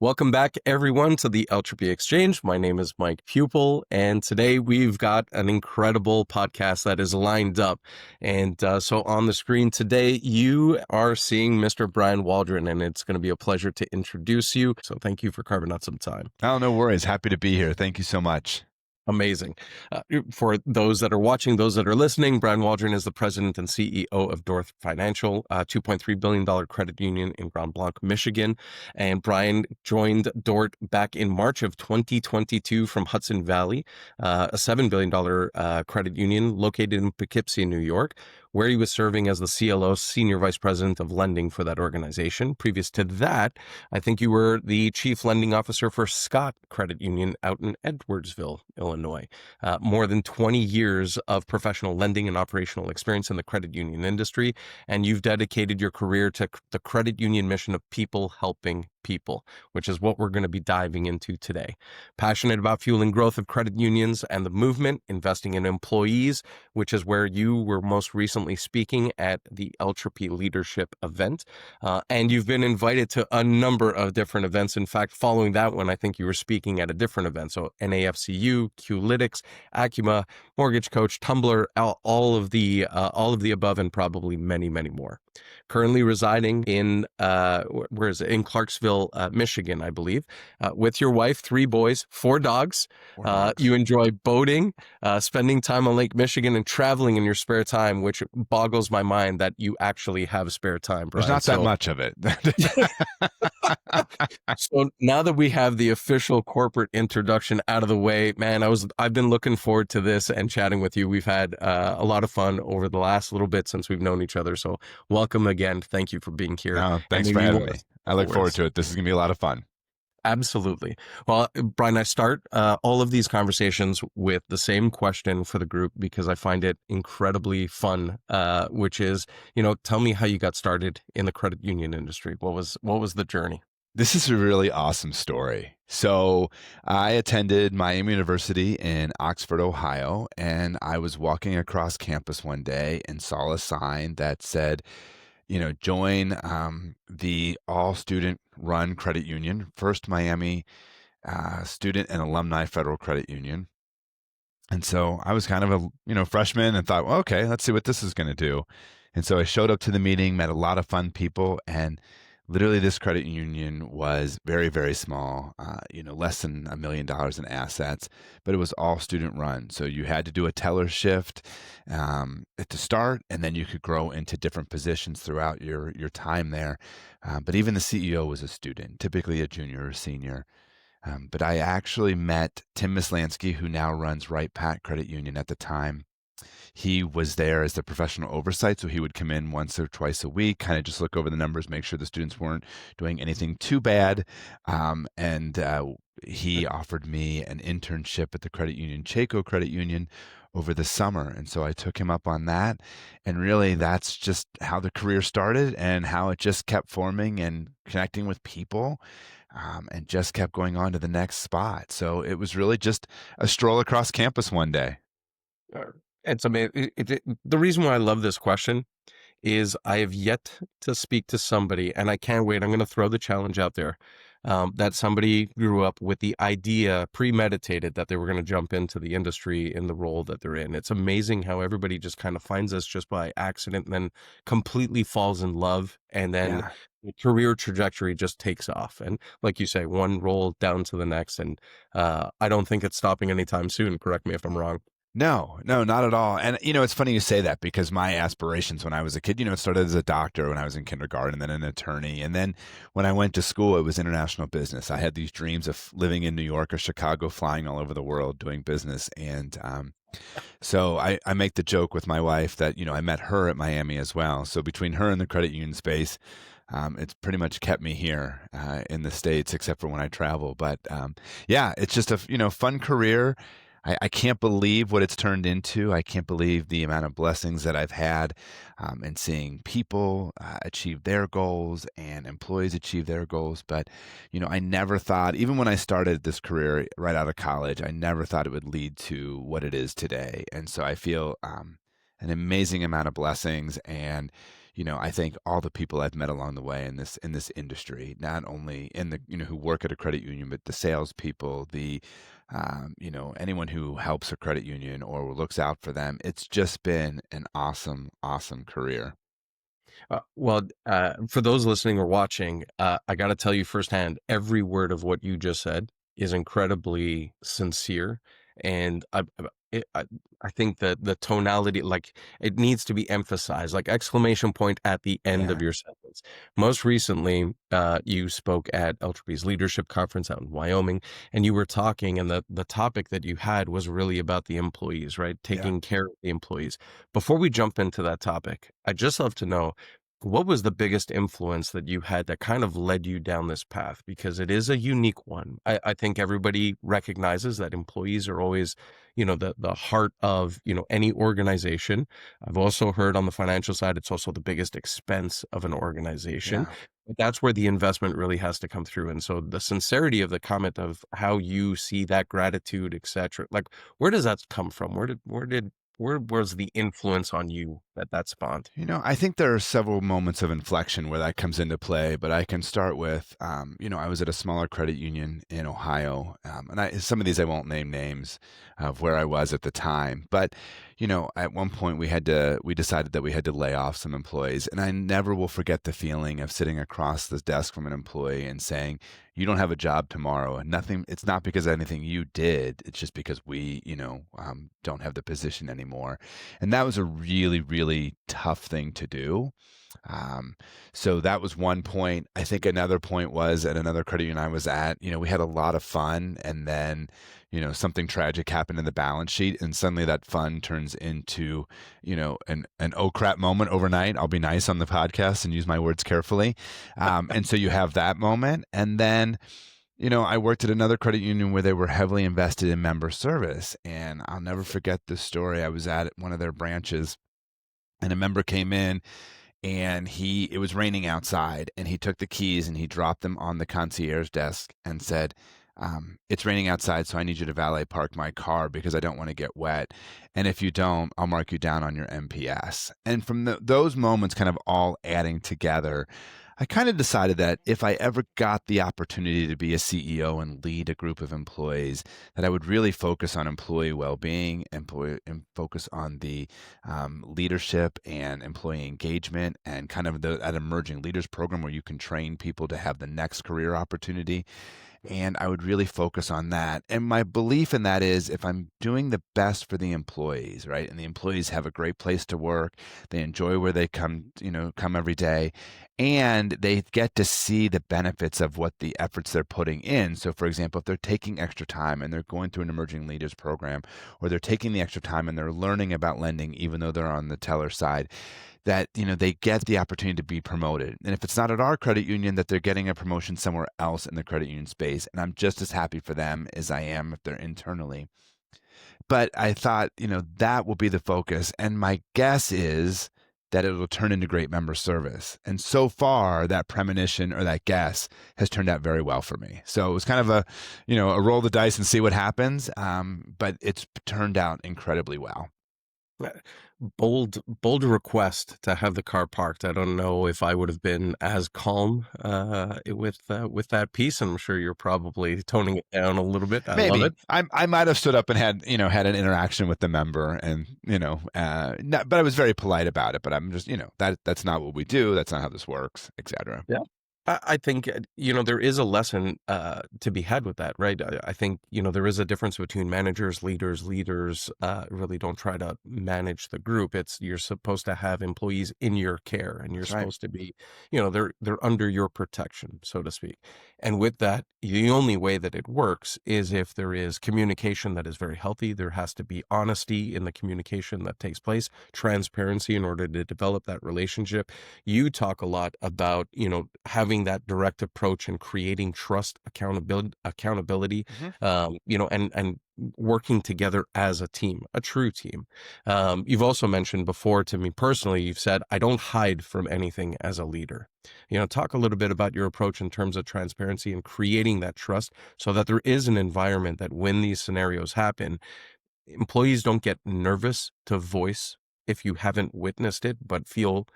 Welcome back, everyone, to the Eltropy Exchange. My name is Mike Pupil, and today we've got an incredible podcast that is lined up. And so on the screen today, you are seeing Mr. Brian Waldron, and it's going to be a pleasure to introduce you. So thank you for carving out some time. Oh, no worries. Happy to be here. Thank you so much. Amazing. For those that are watching, those that are listening, Brian Waldron is the president and CEO of Dort Financial, a $2.3 billion credit union in Grand Blanc, Michigan. And Brian joined Dort back in March of 2022 from Hudson Valley, a $7 billion credit union located in Poughkeepsie, New York, where he was serving as the CLO, Senior Vice President of Lending for that organization. Previous to that, I think you were the Chief Lending Officer for Scott Credit Union out in Edwardsville, Illinois. More than 20 years of professional lending and operational experience in the credit union industry, and you've dedicated your career to the credit union mission of people helping people, which is what we're going to be diving into today. Passionate about fueling growth of credit unions and the movement, investing in employees, which is where you were most recently speaking at the Eltropy Leadership event. And you've been invited to a number of different events. In fact, following that one, I think you were speaking at a different event. So NAFCU, Qlytics, Acuma, Mortgage Coach, Tumblr, all of the above, and probably many, many more. Currently residing in in Clarksville, Michigan, I believe, with your wife, 3 boys, 4 dogs. You enjoy boating, spending time on Lake Michigan, and traveling in your spare time, which boggles my mind that you actually have spare time, Brian. There's not that much of it. So now that we have the official corporate introduction out of the way, man, I've been looking forward to this and chatting with you. We've had a lot of fun over the last little bit since we've known each other. So welcome again. Thank you for being here. Oh, thanks for having me. I look forward to it. This is going to be a lot of fun. Absolutely. Well, Brian, I start all of these conversations with the same question for the group because I find it incredibly fun, which is, tell me how you got started in the credit union industry. What was the journey? This is a really awesome story. So I attended Miami University in Oxford, Ohio, and I was walking across campus one day and saw a sign that said, join the all-student run credit union, First Miami Student and Alumni Federal Credit Union. And so I was kind of a freshman and thought, well, okay, let's see what this is going to do. And so I showed up to the meeting, met a lot of fun people, and literally this credit union was very, very small, less than $1 million in assets, but it was all student run. So you had to do a teller shift at the start, and then you could grow into different positions throughout your time there. But even the CEO was a student, typically a junior or senior. But I actually met Tim Mislansky, who now runs Wright Pat Credit Union at the time. He was there as the professional oversight, so he would come in once or twice a week, kind of just look over the numbers, make sure the students weren't doing anything too bad. He offered me an internship at the credit union, Chaco Credit Union, over the summer. And so I took him up on that. And really, that's just how the career started and how it just kept forming and connecting with people. And just kept going on to the next spot. So it was really just a stroll across campus one day. It's amazing. The reason why I love this question is I have yet to speak to somebody, and I can't wait. I'm going to throw the challenge out there, that somebody grew up with the idea premeditated that they were going to jump into the industry in the role that they're in. It's amazing how everybody just kind of finds this just by accident and then completely falls in love, and then the career trajectory just takes off. And like you say, one role down to the next. And I don't think it's stopping anytime soon. Correct me if I'm wrong. No, not at all. And, it's funny you say that because my aspirations when I was a kid, it started as a doctor when I was in kindergarten, then an attorney. And then when I went to school, it was international business. I had these dreams of living in New York or Chicago, flying all over the world, doing business. And so I make the joke with my wife that, I met her at Miami as well. So between her and the credit union space, it's pretty much kept me here in the States, except for when I travel. But it's just a, fun career. I can't believe what it's turned into. I can't believe the amount of blessings that I've had and seeing people achieve their goals and employees achieve their goals. But, I never thought, even when I started this career right out of college, I never thought it would lead to what it is today. And so I feel an amazing amount of blessings and, I think all the people I've met along the way in this industry, not only in the who work at a credit union, but the salespeople, anyone who helps a credit union or looks out for them. It's just been an awesome, awesome career. For those listening or watching, I got to tell you firsthand, every word of what you just said is incredibly sincere, and I, I think that the tonality, like it needs to be emphasized, like exclamation point at the end of Yeah, your sentence. Most recently, you spoke at Eltropy's leadership conference out in Wyoming, and you were talking, and the topic that you had was really about the employees, right? yeah. Taking care of the employees. Before we jump into that topic, I'd just love to know what was the biggest influence that you had that kind of led you down this path? Because it is a unique one. I think everybody recognizes that employees are always, the heart of, any organization. I've also heard on the financial side, it's also the biggest expense of an organization. Yeah. But that's where the investment really has to come through. And so the sincerity of the comment of how you see that gratitude, et cetera, like where does that come from? Where was the influence on you that spawned? I think there are several moments of inflection where that comes into play, but I can start with, I was at a smaller credit union in Ohio, and some of these I won't name names of where I was at the time, but at one point we decided that we had to lay off some employees, and I never will forget the feeling of sitting across the desk from an employee and saying, "You don't have a job tomorrow, and nothing. It's not because of anything you did. It's just because we, don't have the position anymore." And that was a really, really tough thing to do. Um, so that was one point. I think another point was at another credit union I was at, we had a lot of fun, and then, something tragic happened in the balance sheet, and suddenly that fun turns into, an oh crap moment overnight. I'll be nice on the podcast and use my words carefully. And so you have that moment. And then, I worked at another credit union where they were heavily invested in member service. And I'll never forget this story. I was at one of their branches, and a member came in, and it was raining outside, and he took the keys and he dropped them on the concierge desk and said, "It's raining outside, so I need you to valet park my car because I don't want to get wet. And if you don't, I'll mark you down on your MPS." And from those moments kind of all adding together, I kind of decided that if I ever got the opportunity to be a CEO and lead a group of employees, that I would really focus on employee well-being, and focus on the leadership and employee engagement, and kind of that emerging leaders program where you can train people to have the next career opportunity. And I would really focus on that. And my belief in that is if I'm doing the best for the employees, right? And the employees have a great place to work, they enjoy where they come every day, and they get to see the benefits of what the efforts they're putting in. So for example, if they're taking extra time and they're going through an emerging leaders program, or they're taking the extra time and they're learning about lending even though they're on the teller side, that they get the opportunity to be promoted. And if it's not at our credit union, that they're getting a promotion somewhere else in the credit union space, and I'm just as happy for them as I am if they're internally. But I thought, that will be the focus, and my guess is that it will turn into great member service. And so far, that premonition or that guess has turned out very well for me. So it was kind of a roll the dice and see what happens. But it's turned out incredibly well. Uh, bold request to have the car parked. I don't know if I would have been as calm with that piece, and I'm sure you're probably toning it down a little bit. I love Maybe it. I might have stood up and had an interaction with the member, and but I was very polite about it. But I'm just that's not what we do. That's not how this works, etc. Yeah. I think, there is a lesson to be had with that, right? I think, there is a difference between managers, leaders. Leaders really don't try to manage the group. You're supposed to have employees in your care, and you're That's right. supposed to be, they're under your protection, so to speak. And with that, the only way that it works is if there is communication that is very healthy. There has to be honesty in the communication that takes place, transparency in order to develop that relationship. You talk a lot about, having that direct approach and creating trust, accountability, Hmm. and working together as a team, a true team. You've also mentioned before to me personally, you've said, I don't hide from anything as a leader. Talk a little bit about your approach in terms of transparency and creating that trust so that there is an environment that when these scenarios happen, employees don't get nervous to voice if you haven't witnessed it, but feel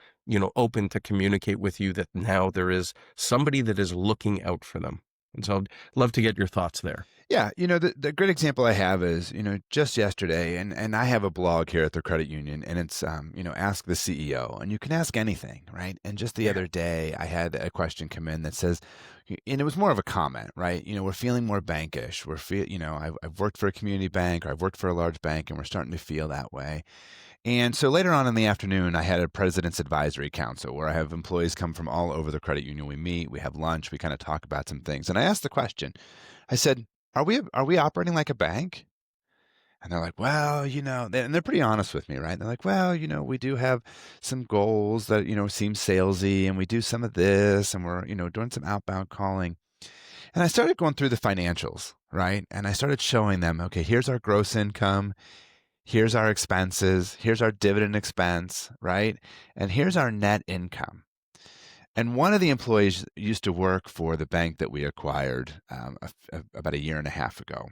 open to communicate with you that now there is somebody that is looking out for them. And so I'd love to get your thoughts there. Yeah, the great example I have is, just yesterday, and I have a blog here at the credit union, and it's, ask the CEO, and you can ask anything, right? And just the Yeah. other day, I had a question come in that says, and it was more of a comment, right? We're feeling more bankish. I've worked for a community bank, or I've worked for a large bank, and we're starting to feel that way. And so later on in the afternoon, I had a president's advisory council where I have employees come from all over the credit union. We meet, we have lunch, we kind of talk about some things. And I asked the question, I said, are we operating like a bank? And they're like, well, and they're pretty honest with me, right? They're like, well, we do have some goals that, seem salesy, and we do some of this, and we're, doing some outbound calling. And I started going through the financials, right? And I started showing them, okay, here's our gross income. Here's our expenses. Here's our dividend expense, right? And here's our net income. And one of the employees used to work for the bank that we acquired about a year and a half ago.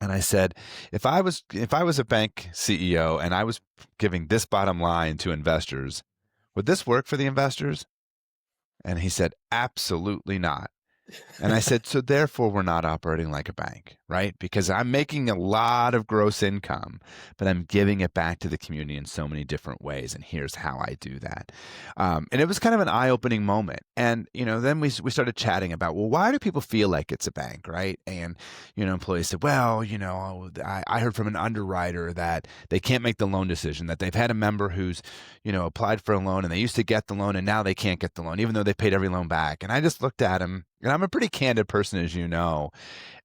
And I said, if I was a bank CEO and I was giving this bottom line to investors, would this work for the investors? And he said, absolutely not. And I said, so therefore we're not operating like a bank, right? Because I'm making a lot of gross income, but I'm giving it back to the community in so many different ways. And here's how I do that. And it was kind of an eye-opening moment. And, then we started chatting about, well, why do people feel like it's a bank, right? And, employees said, well, I heard from an underwriter that they can't make the loan decision, that they've had a member who's, applied for a loan and they used to get the loan and now they can't get the loan, even though they paid every loan back. And I just looked at him, and I'm a pretty candid person, as you know.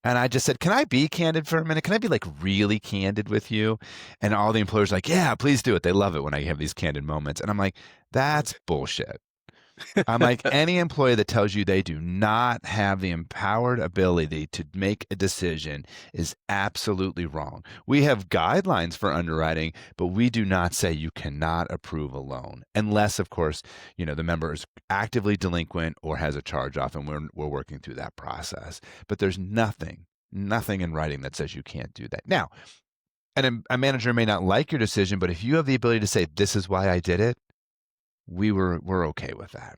And I just said, can I be candid for a minute? Can I be like really candid with you? And all the employers are like, yeah, please do it. They love it when I have these candid moments. And I'm like, that's bullshit. I'm like, any employee that tells you they do not have the empowered ability to make a decision is absolutely wrong. We have guidelines for underwriting, but we do not say you cannot approve a loan unless, of course, the member is actively delinquent or has a charge off, and we're working through that process. But there's nothing in writing that says you can't do that. Now, and a manager may not like your decision, but if you have the ability to say, this is why I did it, we're okay with that.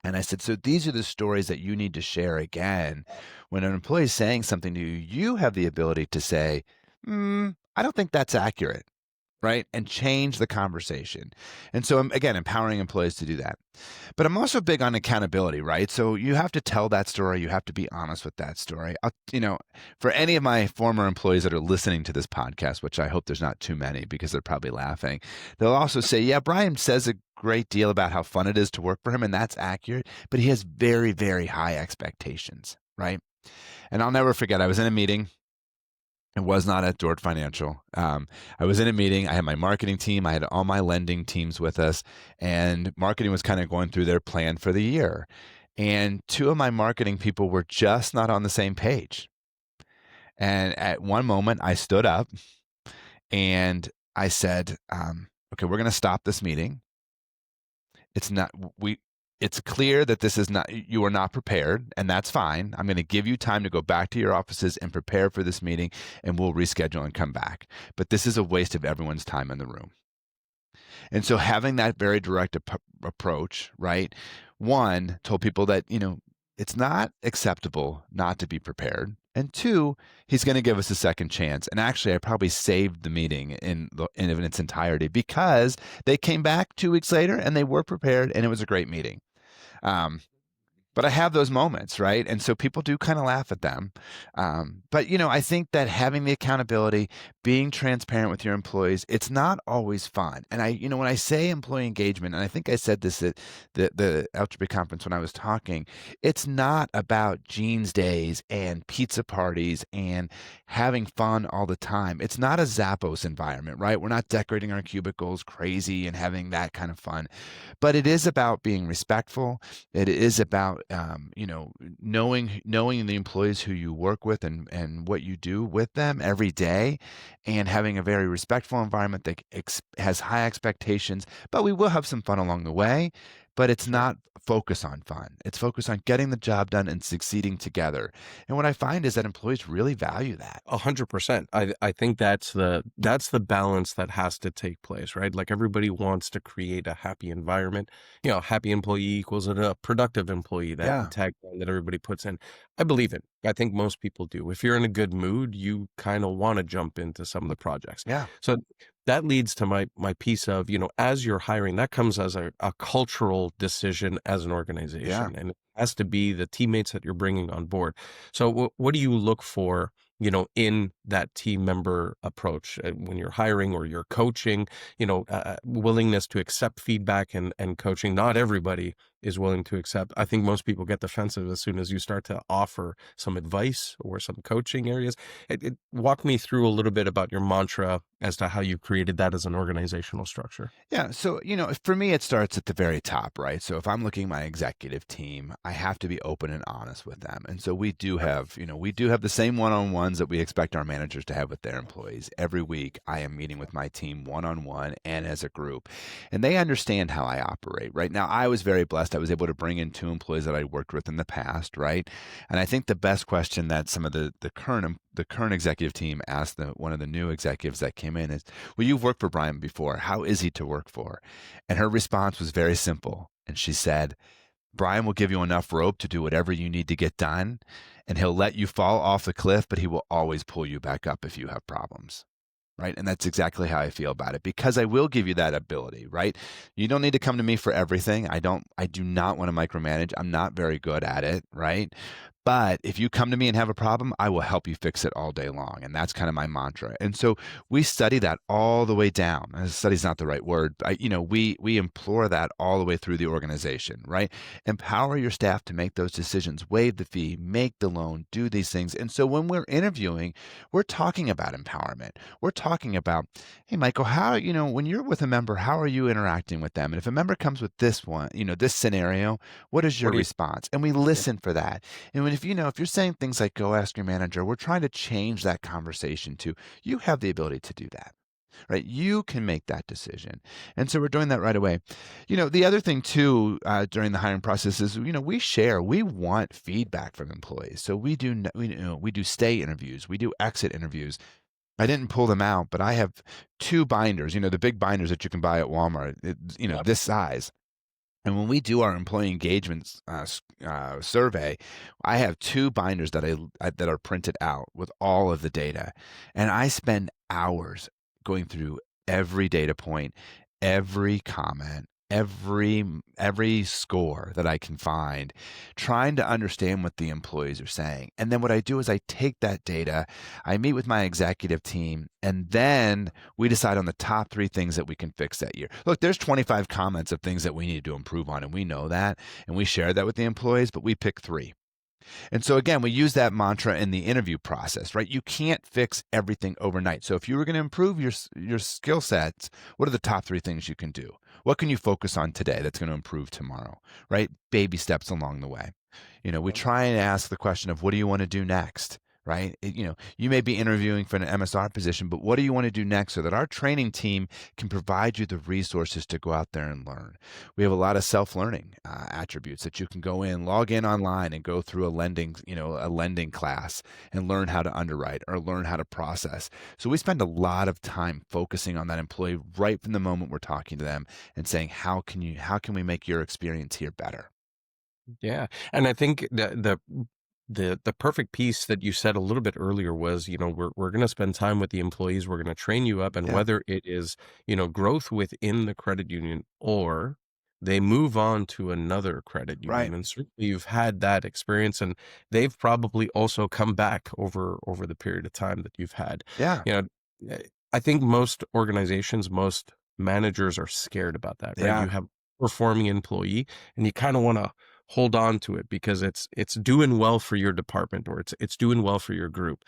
And I said, so these are the stories that you need to share again. When an employee is saying something to you, you have the ability to say, I don't think that's accurate, right? And change the conversation. And so I'm, again, empowering employees to do that. But I'm also big on accountability, right? So you have to tell that story. You have to be honest with that story. For any of my former employees that are listening to this podcast, which I hope there's not too many because they're probably laughing, they'll also say, yeah, Brian says a great deal about how fun it is to work for him, and that's accurate, but he has very, very high expectations, right? And I'll never forget, I was in a meeting. It was not at Dort Financial. I was in a meeting. I had my marketing team. I had all my lending teams with us, and marketing was kind of going through their plan for the year. And two of my marketing people were just not on the same page. And at one moment, I stood up and I said, okay, we're going to stop this meeting. It's clear that you are not prepared, and that's fine. I'm going to give you time to go back to your offices and prepare for this meeting, and we'll reschedule and come back. But this is a waste of everyone's time in the room. And so having that very direct approach, right? One, told people that, it's not acceptable not to be prepared. And two, he's going to give us a second chance. And actually, I probably saved the meeting in its entirety because they came back 2 weeks later and they were prepared, and it was a great meeting. But I have those moments, right? And so people do kind of laugh at them. But, I think that having the accountability, being transparent with your employees, it's not always fun. And when I say employee engagement, and I think I said this at the Eltropy conference when I was talking, it's not about jeans days and pizza parties and having fun all the time. It's not a Zappos environment, right? We're not decorating our cubicles crazy and having that kind of fun. But it is about being respectful. It is about knowing the employees who you work with and what you do with them every day, and having a very respectful environment that has high expectations, but we will have some fun along the way. but it's Sure. not focus on fun. It's focus on getting the job done and succeeding together. And what I find is that employees really value that. 100%. I think that's the balance that has to take place, right? Like everybody wants to create a happy environment. Happy employee equals a productive employee, that Yeah. tagline that everybody puts in. I believe it. I think most people do. If you're in a good mood, you kind of want to jump into some of the projects. Yeah. So that leads to my piece of, as you're hiring, that comes as a cultural decision as an Yeah. organization. And it has to be the teammates that you're bringing on board. So what do you look for, in that team member approach when you're hiring or you're coaching, willingness to accept feedback and coaching? Not everybody is willing to accept. I think most people get defensive as soon as you start to offer some advice or some coaching areas. Walk me through a little bit about your mantra as to how you created that as an organizational structure. Yeah. So, for me, it starts at the very top, right? So if I'm looking at my executive team, I have to be open and honest with them. And so we do have the same one-on-ones that we expect our managers to have with their employees. Every week, I am meeting with my team one-on-one and as a group, and they understand how I operate. Right now, I was very blessed. I was able to bring in two employees that I worked with in the past, right? And I think the best question that some of the current executive team asked one of the new executives that came in is, well, you've worked for Brian before. How is he to work for? And her response was very simple. And she said, Brian will give you enough rope to do whatever you need to get done, and he'll let you fall off the cliff, but he will always pull you back up if you have problems. Right. And that's exactly how I feel about it, because I will give you that ability. Right. You don't need to come to me for everything. I do not want to micromanage. I'm not very good at it. Right. But if you come to me and have a problem, I will help you fix it all day long. And that's kind of my mantra. And so we study that all the way down. Study's not the right word. We implore that all the way through the organization, right? Empower your staff to make those decisions, waive the fee, make the loan, do these things. And so when we're interviewing, we're talking about empowerment. We're talking about, hey, Michael, when you're with a member, how are you interacting with them? And if a member comes with this one, this scenario, what is your What do you response? And we listen for that. And if you're saying things like go ask your manager, we're trying to change that conversation to you have the ability to do that, right? You can make that decision. And so we're doing that right away. The other thing too, during the hiring process is, we want feedback from employees. So we do stay interviews, we do exit interviews. I didn't pull them out, but I have two binders, the big binders that you can buy at Walmart, Yep. this size. And when we do our employee engagement survey, I have two binders that are printed out with all of the data, and I spend hours going through every data point, every comment, every score that I can find, trying to understand what the employees are saying. And then what I do is I take that data, I meet with my executive team, and then we decide on the top three things that we can fix that year. Look, there's 25 comments of things that we need to improve on, and we know that, and we share that with the employees, but we pick three. And so again, we use that mantra in the interview process, right? You can't fix everything overnight. So if you were going to improve your skill sets, what are the top three things you can do? What can you focus on today that's going to improve tomorrow, right? Baby steps along the way. We try and ask the question of what do you want to do next? Right? You may be interviewing for an MSR position, but what do you want to do next so that our training team can provide you the resources to go out there and learn? We have a lot of self-learning attributes that you can go in, log in online and go through a lending class and learn how to underwrite or learn how to process. So we spend a lot of time focusing on that employee right from the moment we're talking to them and saying, how can we make your experience here better? Yeah. And I think the perfect piece that you said a little bit earlier was, we're going to spend time with the employees, we're going to train you up, and Yeah, whether it is, growth within the credit union or they move on to another credit right. union. And certainly you've had that experience, and they've probably also come back over the period of time that you've had. Yeah, You know, eh, I think most organizations, most managers are scared about that, right? yeah, You have a performing employee and you kind of want to hold on to it because it's doing well for your department or it's doing well for your group.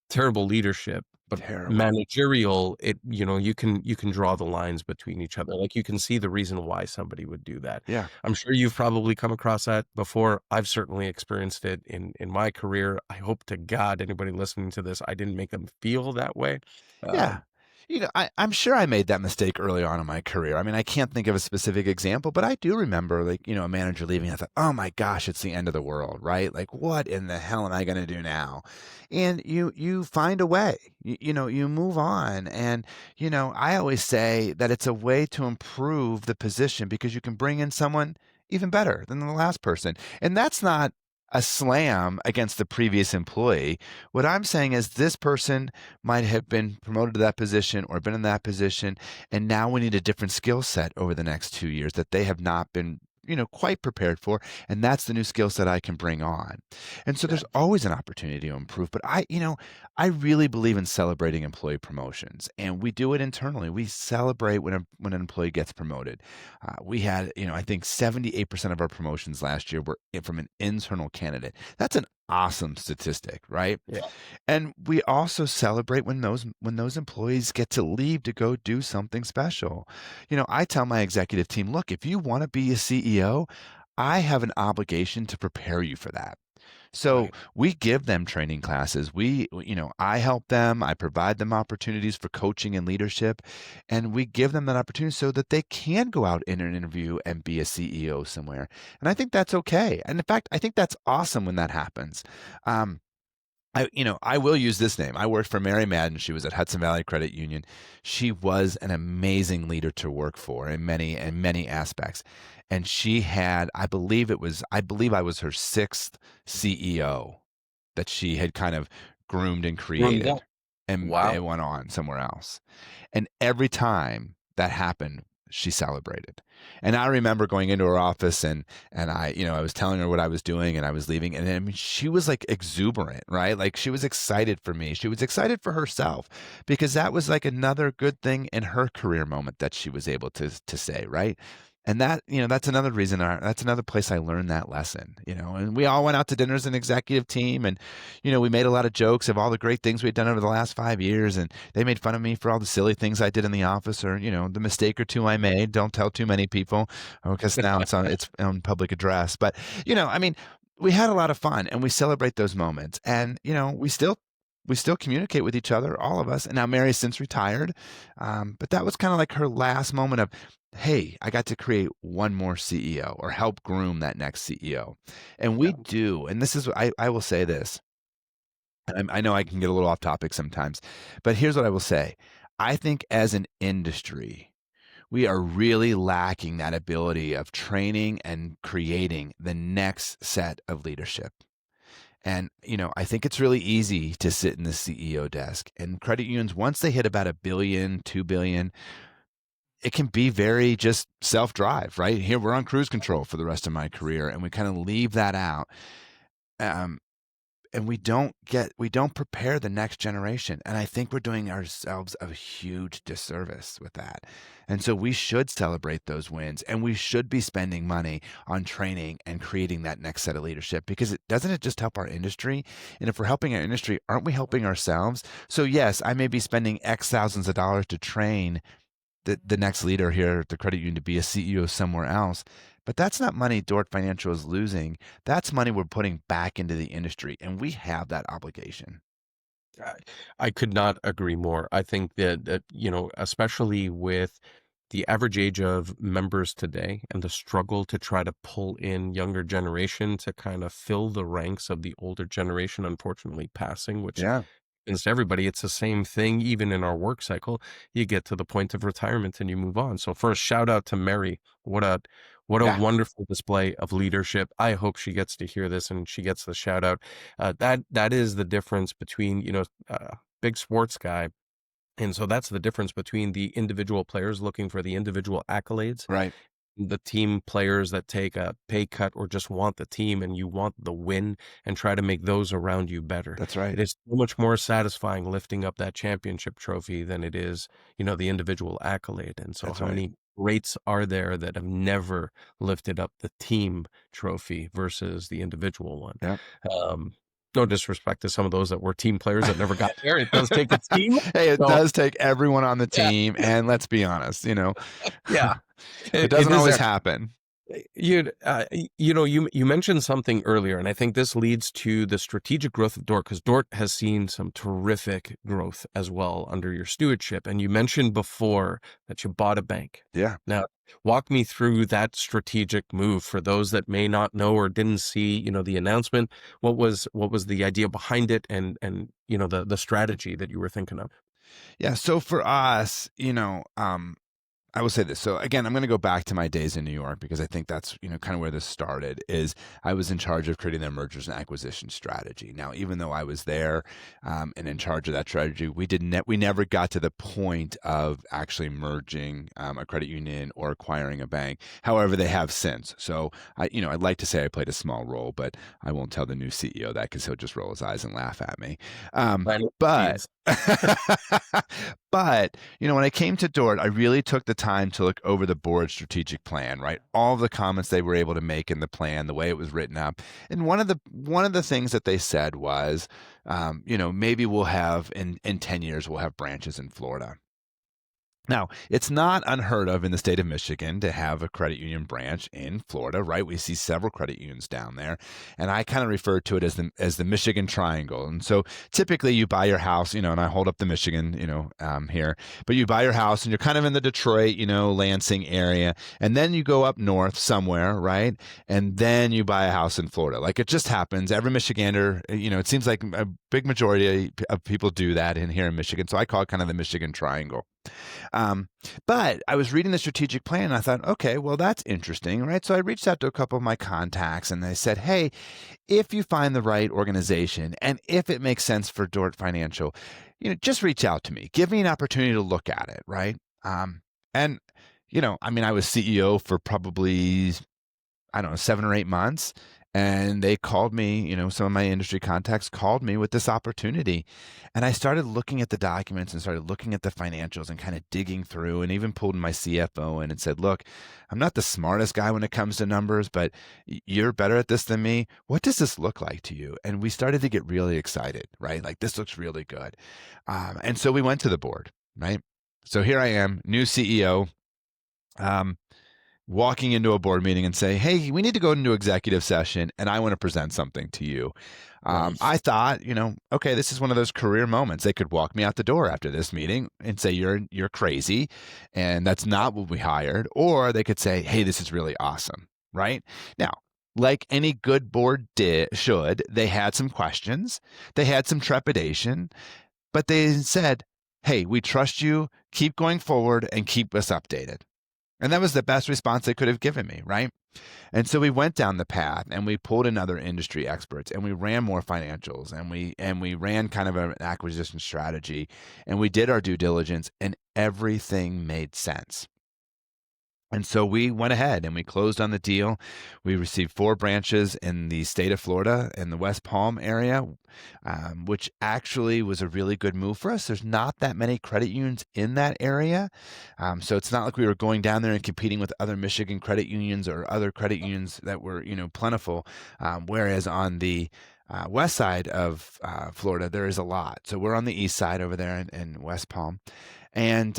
Terrible leadership, but terrible. managerial, you can draw the lines between each other. Like you can see the reason why somebody would do that. Yeah. I'm sure you've probably come across that before. I've certainly experienced it in my career. I hope to God anybody listening to this, I didn't make them feel that way. Yeah. Um, I'm sure I made that mistake early on in my career. I mean, I can't think of a specific example, but I do remember, like, a manager leaving. I thought, oh my gosh, it's the end of the world, right? Like, what in the hell am I going to do now? And you find a way. You move on. And I always say that it's a way to improve the position because you can bring in someone even better than the last person. And that's not a slam against the previous employee. What I'm saying is this person might have been promoted to that position or been in that position, and now we need a different skill set over the next 2 years that they have not been quite prepared for, and that's the new skill set I can bring on. And so Yeah. there's always an opportunity to improve, but I really believe in celebrating employee promotions, and we do it internally. We celebrate when an employee gets promoted. We had, I think 78% of our promotions last year were from an internal candidate. That's an awesome statistic, right? Yeah. And we also celebrate when those employees get to leave to go do something special. I tell my executive team, look, if you want to be a CEO, I have an obligation to prepare you for that. So Right. we give them training classes. I help them. I provide them opportunities for coaching and leadership, and we give them that opportunity so that they can go out in an interview and be a CEO somewhere. And I think that's okay. And in fact, I think that's awesome when that happens. Um, I will use this name. I worked for Mary Madden. She was at Hudson Valley Credit Union. She was an amazing leader to work for in many aspects. And she had, I believe I was her sixth CEO that she had kind of groomed and Roomed created, up. and they Wow. went on somewhere else. And every time that happened, she celebrated. And I remember going into her office and I was telling her what I was doing and I was leaving. And I mean, she was like exuberant, right? Like she was excited for me. She was excited for herself because that was like another good thing in her career moment that she was able to say, right? And that's another reason, that's another place I learned that lesson, and we all went out to dinner as an executive team and, we made a lot of jokes of all the great things we'd done over the last 5 years. And they made fun of me for all the silly things I did in the office or, the mistake or two I made. Don't tell too many people because now it's on public address. But, I mean, we had a lot of fun and we celebrate those moments. And, we still communicate with each other, all of us. And now Mary's since retired. But that was kind of like her last moment of, hey, I got to create one more CEO or help groom that next CEO. And we Yeah. do. And this is, I will say this. I know I can get a little off topic sometimes, but here's what I will say. I think as an industry, we are really lacking that ability of training and creating the next set of leadership. And, I think it's really easy to sit in the CEO desk and credit unions, once they hit about 1 billion, 2 billion, it can be very just self-drive, right? Here we're on cruise control for the rest of my career. And we kind of leave that out. Um, and we don't prepare the next generation, and I think we're doing ourselves a huge disservice with that. And so we should celebrate those wins, and we should be spending money on training and creating that next set of leadership, because it doesn't it just help our industry? And if we're helping our industry, aren't we helping ourselves? So yes, I may be spending X thousands of dollars to train the next leader here at the credit union to be a CEO somewhere else. But that's not money Dort Financial is losing. That's money we're putting back into the industry, and we have that obligation. I I could not agree more. I think that, especially with the average age of members today and the struggle to try to pull in younger generation to kind of fill the ranks of the older generation, unfortunately passing, which Yeah. happens to everybody. It's the same thing, even in our work cycle. You get to the point of retirement and you move on. So first, shout out to Mary. What a Yeah. wonderful display of leadership. I hope she gets to hear this and she gets the shout out. That is the difference between, big sports guy. And so that's the difference between the individual players looking for the individual accolades, Right. the team players that take a pay cut or just want the team and you want the win and try to make those around you better. That's It right. is so much more satisfying lifting up that championship trophy than it is, the individual accolade. And so That's how right. many greats are there that have never lifted up the team trophy versus the individual one? Yeah. Um, no disrespect to some of those that were team players that never got there. It does take a team. Hey, it So does take everyone on the yeah, team, and let's be honest, yeah, it it doesn't is always there. happen. You mentioned something earlier, and I think this leads to the strategic growth of Dort, because Dort has seen some terrific growth as well under your stewardship. And you mentioned before that you bought a bank. Yeah. Now, walk me through that strategic move for those that may not know or didn't see, the announcement. What was the idea behind it, and the strategy that you were thinking of? Yeah. So for us, I will say this. So again, I'm going to go back to my days in New York because I think that's, kind of where this started is I was in charge of creating their mergers and acquisition strategy. Now, even though I was there and in charge of that strategy, we never got to the point of actually merging a credit union or acquiring a bank. However, they have since. So I'd like to say I played a small role, but I won't tell the new CEO that because he'll just roll his eyes and laugh at me. But Geez. but when I came to Dort, I really took the time to look over the board's strategic plan, right? All the comments they were able to make in the plan, the way it was written up. And one of the things that they said was, maybe we'll have in 10 years, we'll have branches in Florida. Now, it's not unheard of in the state of Michigan to have a credit union branch in Florida, right? We see several credit unions down there, and I kind of refer to it as the Michigan Triangle. And so, typically, you buy your house, and I hold up the Michigan, here, but you buy your house, and you're kind of in the Detroit, Lansing area, and then you go up north somewhere, right? And then you buy a house in Florida. Like it just happens. Every Michigander, it seems like a big majority of people do that in here in Michigan. So I call it kind of the Michigan Triangle. But I was reading the strategic plan and I thought, okay, well, that's interesting, right? So I reached out to a couple of my contacts and they said, hey, if you find the right organization and if it makes sense for Dort Financial, just reach out to me. Give me an opportunity to look at it, right? And I was CEO for probably, I don't know, 7 or 8 months. And they called me, some of my industry contacts called me with this opportunity. And I started looking at the documents and started looking at the financials and kind of digging through and even pulled my CFO in and said, look, I'm not the smartest guy when it comes to numbers, but you're better at this than me. What does this look like to you? And we started to get really excited, right? Like this looks really good. And so we went to the board, right? So here I am, new CEO. Walking into a board meeting and say, hey, we need to go into executive session and I want to present something to you. Nice. I thought, okay, this is one of those career moments. They could walk me out the door after this meeting and say, you're crazy. And that's not what we hired. Or they could say, hey, this is really awesome. Right now, like any good board should, they had some questions. They had some trepidation, but they said, hey, we trust you. Keep going forward and keep us updated. And that was the best response they could have given me, right? And so we went down the path and we pulled in other industry experts and we ran more financials and we ran kind of an acquisition strategy and we did our due diligence and everything made sense. And so we went ahead and we closed on the deal. We received 4 branches in the state of Florida in the West Palm area, which actually was a really good move for us. There's not that many credit unions in that area. So it's not like we were going down there and competing with other Michigan credit unions or other credit unions that were, plentiful. Whereas on the west side of Florida, there is a lot. So we're on the east side over there in West Palm. And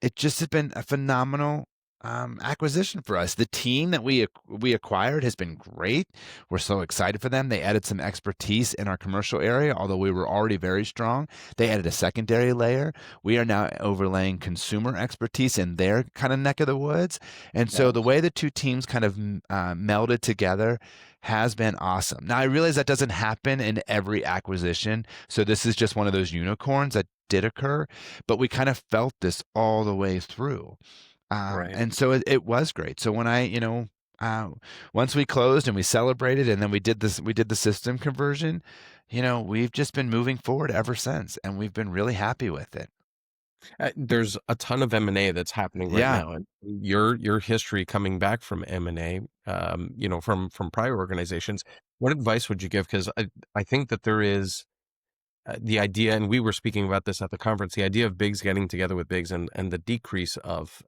it just has been a phenomenal acquisition for us. The team that we acquired has been great. We're so excited for them. They added some expertise in our commercial area, although we were already very strong. They added a secondary layer. We are now overlaying consumer expertise in their kind of neck of the woods. And so the way the two teams kind of melded together has been awesome. Now, I realize that doesn't happen in every acquisition. So this is just one of those unicorns that did occur, but we kind of felt this all the way through. Right. And so it was great. So when once we closed and we celebrated and then we did the system conversion, we've just been moving forward ever since and we've been really happy with it. There's a ton of M&A that's happening right Yeah. now, and your history coming back from M&A, from prior organizations. What advice would you give? Because I think that there is the idea, and we were speaking about this at the conference, the idea of bigs getting together with bigs and the decrease of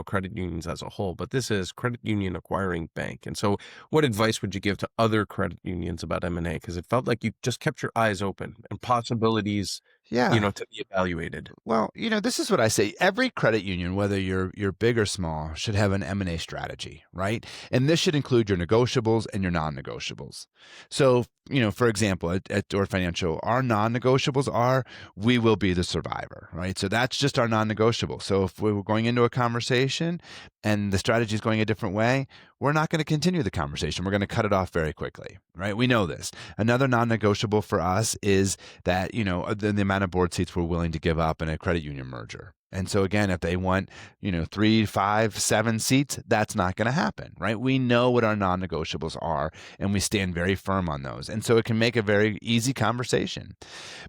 credit unions as a whole. But this is credit union acquiring bank, and so what advice would you give to other credit unions about M&A? Because it felt like you just kept your eyes open and possibilities Yeah. to be evaluated. Well, this is what I say. Every credit union, whether you're big or small, should have an M&A strategy, right? And this should include your negotiables and your non-negotiables. So, for example, at Dort Financial, our non-negotiables are we will be the survivor, right? So that's just our non-negotiable. So if we were going into a conversation and the strategy is going a different way, we're not going to continue the conversation. We're going to cut it off very quickly, right? We know this. Another non-negotiable for us is that, the amount of board seats we're willing to give up in a credit union merger. And so again, if they want, 3, 5, 7 seats, that's not going to happen, right? We know what our non-negotiables are, and we stand very firm on those. And so it can make a very easy conversation.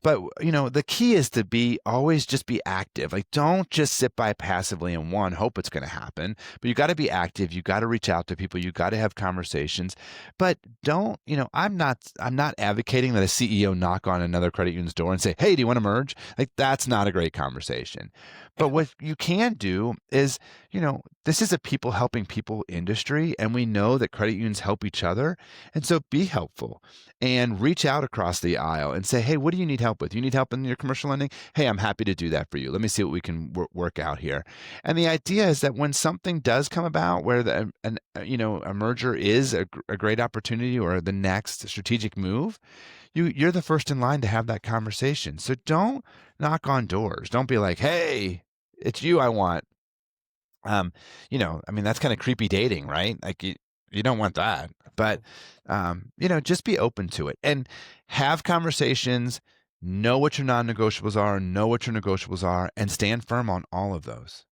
But, the key is to always just be active. Like, don't just sit by passively and hope it's going to happen, but you got to be active. You got to reach out to people. You got to have conversations, but don't, I'm not advocating that a CEO knock on another credit union's door and say, "Hey, do you want to merge?" Like, that's not a great conversation. But what you can do is, this is a people helping people industry, and we know that credit unions help each other. And so be helpful and reach out across the aisle and say, "Hey, what do you need help with? You need help in your commercial lending? Hey, I'm happy to do that for you. Let me see what we can work out here." And the idea is that when something does come about where a merger is a great opportunity or the next strategic move, you're the first in line to have that conversation. So don't knock on doors. Don't be like, "Hey, it's you I want." That's kind of creepy dating, right? Like you don't want that. But just be open to it and have conversations, know what your non-negotiables are, know what your negotiables are, and stand firm on all of those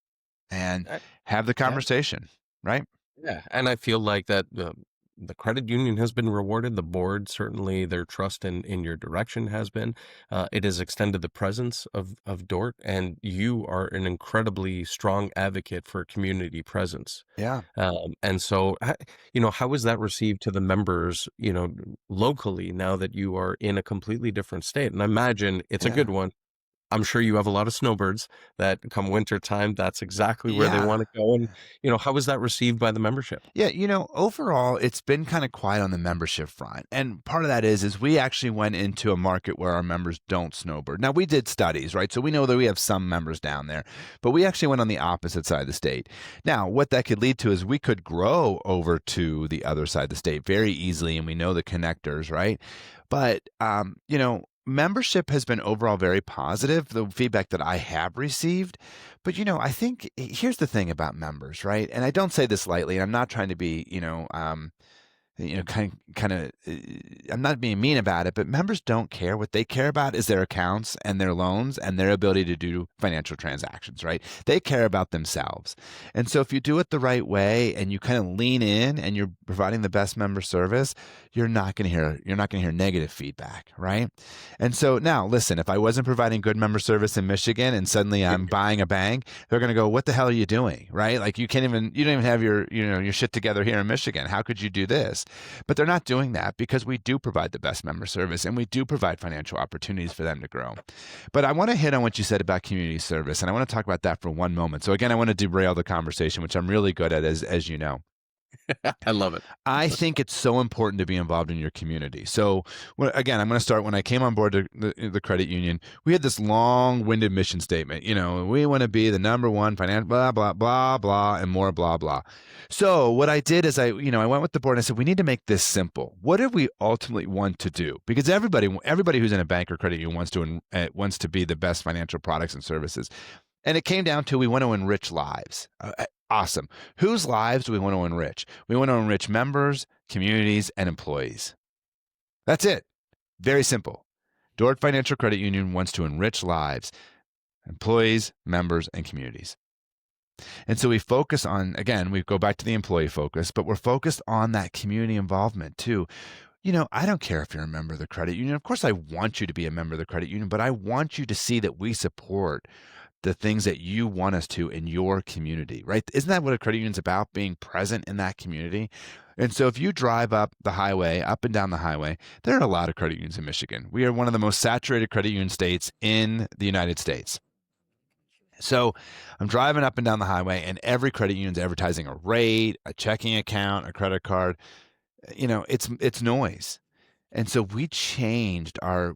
and Uh, have the yeah. conversation, right? Yeah, and I feel like that the credit union has been rewarded. The board, certainly, their trust in your direction has been. It has extended the presence of Dort, and you are an incredibly strong advocate for community presence. Yeah. And so, how is that received to the members, locally now that you are in a completely different state? And I imagine it's a Yeah. good one. I'm sure you have a lot of snowbirds that come winter time, that's exactly where they Yeah. want to go. And, how is that received by the membership? Yeah, overall, it's been kind of quiet on the membership front. And part of that is we actually went into a market where our members don't snowbird. Now, we did studies, right? So we know that we have some members down there, but we actually went on the opposite side of the state. Now, what that could lead to is we could grow over to the other side of the state very easily, and we know the connectors, right? But, membership has been overall very positive, the feedback that I have received. But, I think here's the thing about members, right? And I don't say this lightly, and I'm not trying to be, kind of, I'm not being mean about it, but members don't care. What they care about is their accounts and their loans and their ability to do financial transactions, right? They care about themselves. And so if you do it the right way and you kind of lean in and you're providing the best member service, you're not going to hear negative feedback, right? And so now listen, if I wasn't providing good member service in Michigan and suddenly I'm buying a bank, they're going to go, "What the hell are you doing?" Right? Like you don't even have your shit together here in Michigan. How could you do this? But they're not doing that because we do provide the best member service and we do provide financial opportunities for them to grow. But I want to hit on what you said about community service, and I want to talk about that for one moment. So again, I want to derail the conversation, which I'm really good at, as you know. I love it. I think it's so important to be involved in your community. So, again, I'm going to start when I came on board the credit union. We had this long-winded mission statement. We want to be the number one financial blah blah blah blah and more blah blah. So what I did is I went with the board and I said we need to make this simple. What do we ultimately want to do? Because everybody who's in a bank or credit union wants to be the best financial products and services. And it came down to we want to enrich lives. Awesome. Whose lives do we want to enrich? We want to enrich members, communities, and employees. That's it. Very simple. Dort Financial Credit Union wants to enrich lives, employees, members, and communities. And so we focus on, again, we go back to the employee focus, but we're focused on that community involvement too. I don't care if you're a member of the credit union. Of course, I want you to be a member of the credit union, but I want you to see that we support the things that you want us to in your community, right? Isn't that what a credit union's about? Being present in that community. And so if you drive up and down the highway, there are a lot of credit unions in Michigan. We are one of the most saturated credit union states in the United States. So I'm driving up and down the highway and every credit union's advertising a rate, a checking account, a credit card. It's noise. And so we changed our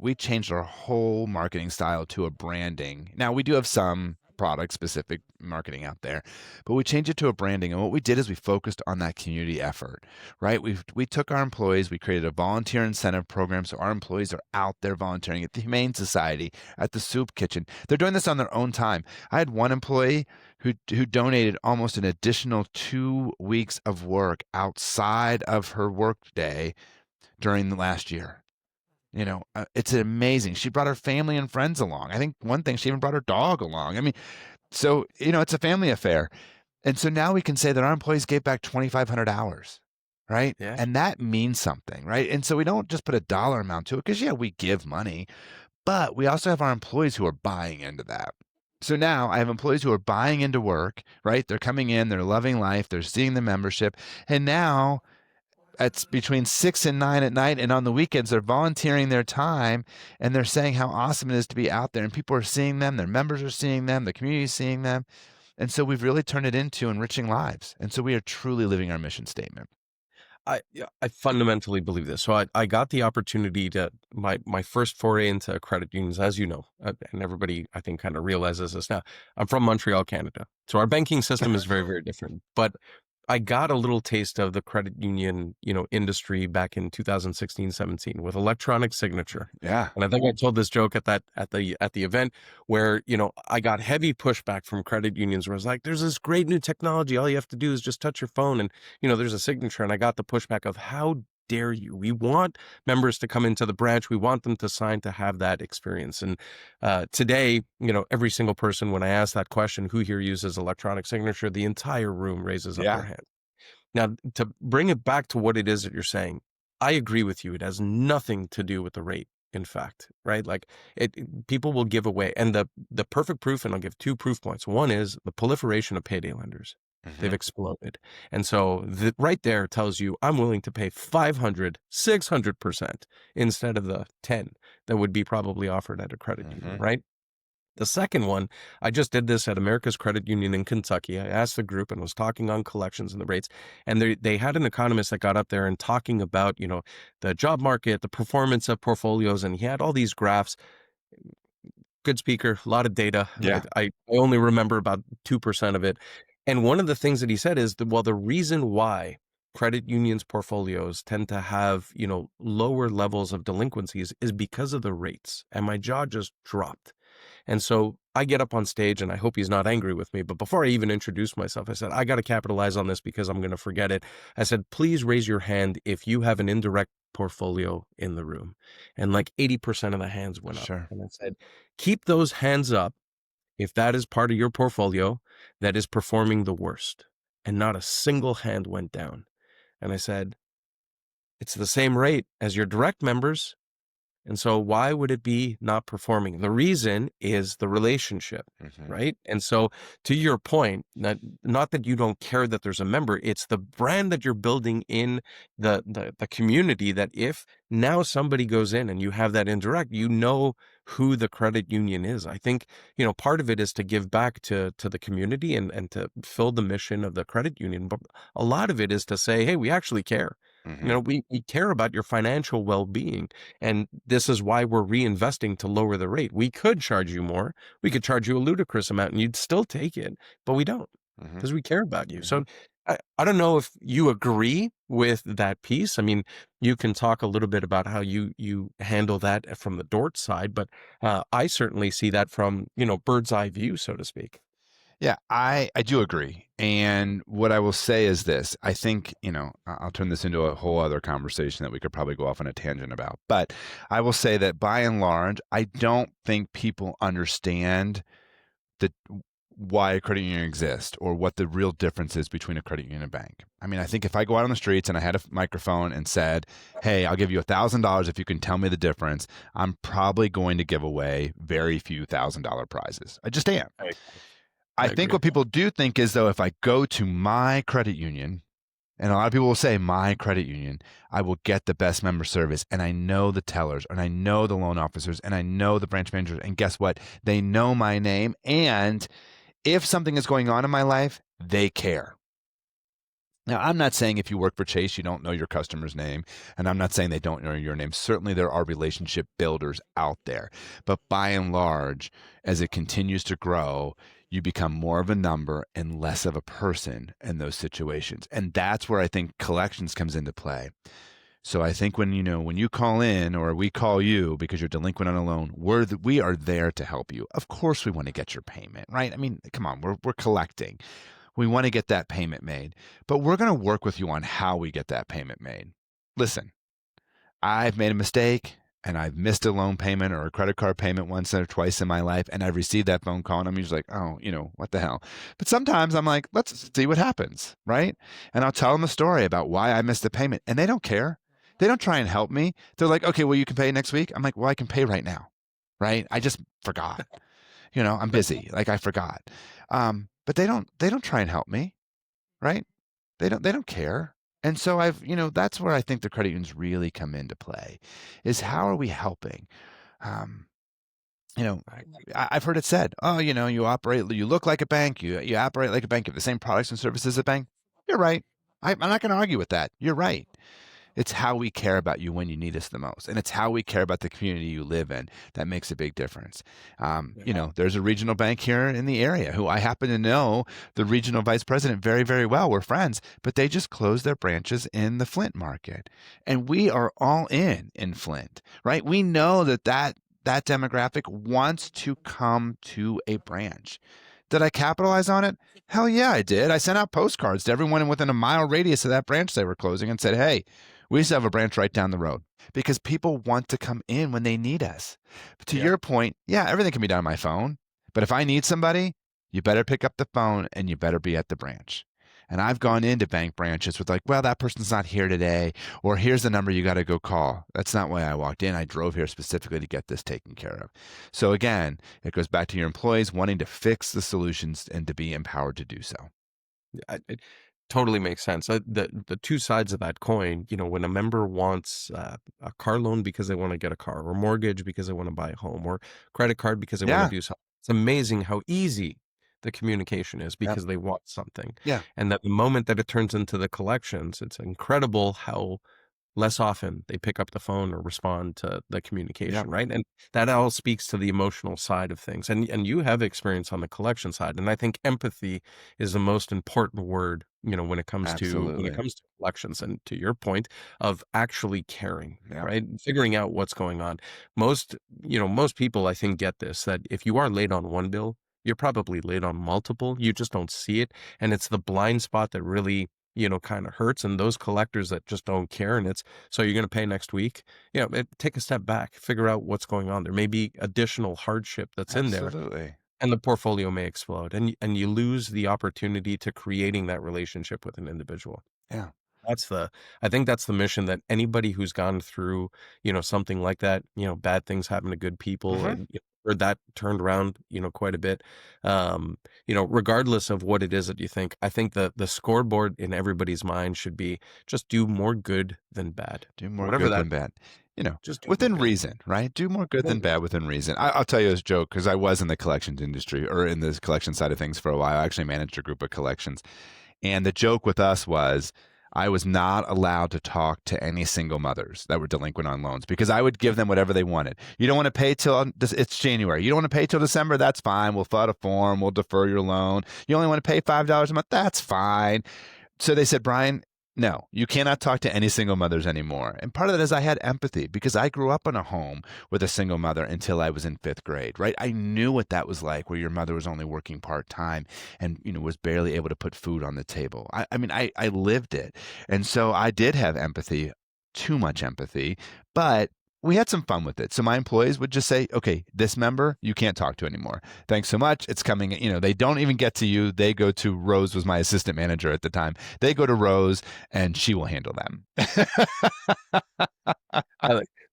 whole marketing style to a branding. Now we do have some product specific marketing out there, but we changed it to a branding. And what we did is we focused on that community effort, right? We took our employees, we created a volunteer incentive program. So our employees are out there volunteering at the Humane Society, at the soup kitchen. They're doing this on their own time. I had one employee who donated almost an additional 2 weeks of work outside of her work day during the last year. It's amazing. She brought her family and friends along. I think one thing, she even brought her dog along. I mean, so, it's a family affair. And so now we can say that our employees gave back 2,500 hours, right? Yeah. And that means something, right? And so we don't just put a dollar amount to it because, yeah, we give money, but we also have our employees who are buying into that. So now I have employees who are buying into work, right? They're coming in, they're loving life, they're seeing the membership. And now it's between 6 and 9 at night, and on the weekends they're volunteering their time, and they're saying how awesome it is to be out there, and people are seeing them, their members are seeing them, the community is seeing them. And so we've really turned it into enriching lives. And so we are truly living our mission statement. Yeah, I fundamentally believe this. So I got the opportunity to my first foray into credit unions, as you know, and everybody I think kind of realizes this now. I'm from Montreal, Canada, so our banking system is very, very different. But I got a little taste of the credit union, industry back in 2016, 17 with electronic signature. Yeah. And I think I told this joke at the event where, I got heavy pushback from credit unions where it's like, there's this great new technology. All you have to do is just touch your phone and, there's a signature. And I got the pushback of how dare you? We want members to come into the branch. We want them to sign to have that experience. And today, every single person, when I ask that question, who here uses electronic signature, the entire room raises up their Yeah. hand. Now, to bring it back to what it is that you're saying, I agree with you. It has nothing to do with the rate, in fact, right? Like people will give away. And the perfect proof, and I'll give 2 proof points. One is the proliferation of payday lenders. They've Hmm. exploded. And so right there tells you I'm willing to pay 500, 600% instead of the 10 that would be probably offered at a credit union, Hmm. right? The second one, I just did this at America's Credit Union in Kentucky. I asked the group and was talking on collections and the rates. And they had an economist that got up there and talking about, the job market, the performance of portfolios. And he had all these graphs. Good speaker, a lot of data. Yeah. I only remember about 2% of it. And one of the things that he said is that, well, the reason why credit unions portfolios tend to have, lower levels of delinquencies is because of the rates. And my jaw just dropped. And so I get up on stage, and I hope he's not angry with me. But before I even introduced myself, I said, I got to capitalize on this because I'm going to forget it. I said, please raise your hand if you have an indirect portfolio in the room. And like 80% of the hands went up. Sure. And I said, keep those hands up if that is part of your portfolio that is performing the worst. And not a single hand went down. And I said, it's the same rate as your direct members. And so why would it be not performing? The reason is the relationship, Hmm. right? And so to your point, not that you don't care that there's a member, it's the brand that you're building in the community that if now somebody goes in and you have that indirect, who the credit union is. I think, part of it is to give back to the community and to fill the mission of the credit union. But a lot of it is to say, hey, we actually care. Hmm. We care about your financial well-being. And this is why we're reinvesting to lower the rate. We could charge you more. We could charge you a ludicrous amount and you'd still take it, but we don't Hmm. because we care about you. Hmm. So I don't know if you agree with that piece. I mean, you can talk a little bit about how you handle that from the Dort side, but I certainly see that from, bird's eye view, so to speak. Yeah, I do agree. And what I will say is this. I think, I'll turn this into a whole other conversation that we could probably go off on a tangent about. But I will say that by and large, I don't think people understand the why a credit union exists or what the real difference is between a credit union and a bank. I mean, I think if I go out on the streets and I had a microphone and said, "Hey, I'll give you $1,000 if you can tell me the difference," I'm probably going to give away very few $1,000 prizes. I just am. I, I I think agree. what people do think is, though, if I go to my credit union, and a lot of people will say my credit union, I will get the best member service. And I know the tellers, and I know the loan officers, and I know the branch managers. And guess what? They know my name. And if something is going on in my life, they care. Now, I'm not saying if you work for Chase, you don't know your customer's name, and I'm not saying they don't know your name. Certainly, there are relationship builders out there. But by and large, as it continues to grow, you become more of a number and less of a person in those situations. And that's where I think collections comes into play. So I think when you call in or we call you because you're delinquent on a loan, we are there to help you. Of course, we want to get your payment, right? I mean, come on, we're collecting. We want to get that payment made, but we're going to work with you on how we get that payment made. Listen, I've made a mistake and I've missed a loan payment or a credit card payment once or twice in my life, and I've received that phone call and I'm usually like, oh, what the hell? But sometimes I'm like, let's see what happens, right? And I'll tell them a story about why I missed the payment, and they don't care. They don't try and help me. They're like, okay, well, you can pay next week. I'm like, well, I can pay right now, right? I just forgot. I'm busy. Like I forgot. But they don't try and help me, right? They don't care. And so that's where I think the credit unions really come into play, is how are we helping? Um, I've heard it said, oh, you look like a bank, you operate like a bank, you have the same products and services as a bank. You're right. I'm not going to argue with that. You're right. It's how we care about you when you need us the most. And it's how we care about the community you live in that makes a big difference. There's a regional bank here in the area who I happen to know the regional vice president very, very well. We're friends, but they just closed their branches in the Flint market. And we are all in Flint, right? We know that demographic wants to come to a branch. Did I capitalize on it? Hell yeah, I did. I sent out postcards to everyone within a mile radius of that branch they were closing and said, hey, we used to have a branch right down the road, because people want to come in when they need us. But to your point, yeah, everything can be done on my phone. But if I need somebody, you better pick up the phone and you better be at the branch. And I've gone into bank branches with like, well, that person's not here today, or here's the number you got to go call. That's not why I walked in. I drove here specifically to get this taken care of. So again, it goes back to your employees wanting to fix the solutions and to be empowered to do so. It totally makes sense. The two sides of that coin, when a member wants a car loan because they want to get a car, or mortgage because they want to buy a home, or credit card because they want to do something. It's amazing how easy the communication is because they want something. Yeah. And that the moment that it turns into the collections, it's incredible how less often they pick up the phone or respond to the communication, right? And that all speaks to the emotional side of things. And you have experience on the collection side. And I think empathy is the most important word, when it comes to collections. And to your point of actually caring, right? Figuring out what's going on. Most people, I think, get this, that if you are late on one bill, you're probably late on multiple. You just don't see it. And it's the blind spot that really kind of hurts, and those collectors that just don't care, and it's, so you're going to pay next week. Take a step back, figure out what's going on. There may be additional hardship that's in there, and the portfolio may explode, and you lose the opportunity to creating that relationship with an individual. I think that's the mission that anybody who's gone through, something like that, bad things happen to good people, and or that turned around, quite a bit. Regardless of what it is that you think, I think the scoreboard in everybody's mind should be just do more good than bad. Do more good than bad. Just within reason, right? Do more good than bad within reason. I'll tell you as a joke, because I was in the collections industry, or in the collection side of things for a while. I actually managed a group of collections. And the joke with us was, I was not allowed to talk to any single mothers that were delinquent on loans, because I would give them whatever they wanted. You don't want to pay till it's January. You don't want to pay till December. That's fine. We'll fill out a form. We'll defer your loan. You only want to pay $5 a month. That's fine. So they said, Brian, no, you cannot talk to any single mothers anymore. And part of that is I had empathy, because I grew up in a home with a single mother until I was in 5th grade, right? I knew what that was like, where your mother was only working part-time and, was barely able to put food on the table. I lived it. And so I did have empathy, too much empathy, but we had some fun with it. So my employees would just say, okay, this member, you can't talk to anymore. Thanks so much. It's coming. They don't even get to you. They go to Rose, was my assistant manager at the time. They go to Rose and she will handle them.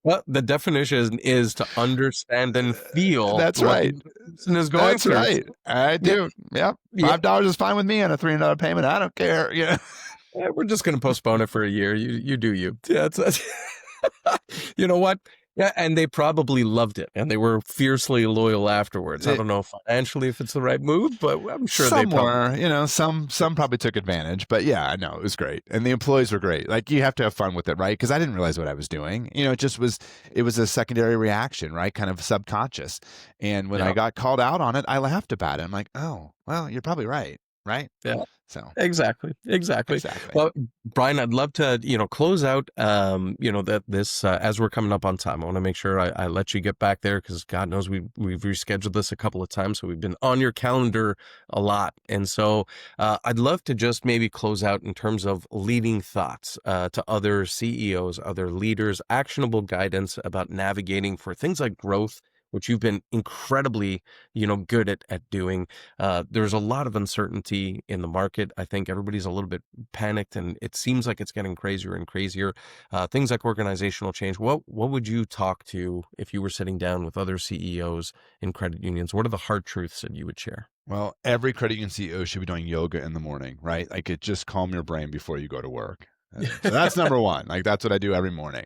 Well, the definition is to understand and feel. That's right. Person is going That's through. Right. I do. Yep. $5 is fine with me on a $300 payment. I don't care. We're just going to postpone it for a year. You do you. Yeah, you know what? Yeah, and they probably loved it, and they were fiercely loyal afterwards. I It, don't know financially if it's the right move, but I'm sure they some probably. were, some probably took advantage, but yeah, I know it was great, and the employees were great. Like you have to have fun with it, right? Because I didn't realize what I was doing. It was a secondary reaction, right? Kind of subconscious. And when I Yeah, got called out on it, I laughed about it. I'm like, oh, well, you're probably right, right? yeah. So Exactly, exactly. exactly. Well, Brian, I'd love to, close out, that this as we're coming up on time. I want to make sure I let you get back there because God knows we've rescheduled this a couple of times, so we've been on your calendar a lot, and so I'd love to just maybe close out in terms of leading thoughts to other CEOs, other leaders, actionable guidance about navigating for things like growth, which you've been incredibly, good at doing. There's a lot of uncertainty in the market. I think everybody's a little bit panicked, and it seems like it's getting crazier and crazier. Things like organizational change. What would you talk to if you were sitting down with other CEOs in credit unions? What are the hard truths that you would share? Well, every credit union CEO should be doing yoga in the morning, right? Like it just calm your brain before you go to work. So that's number one. Like that's what I do every morning.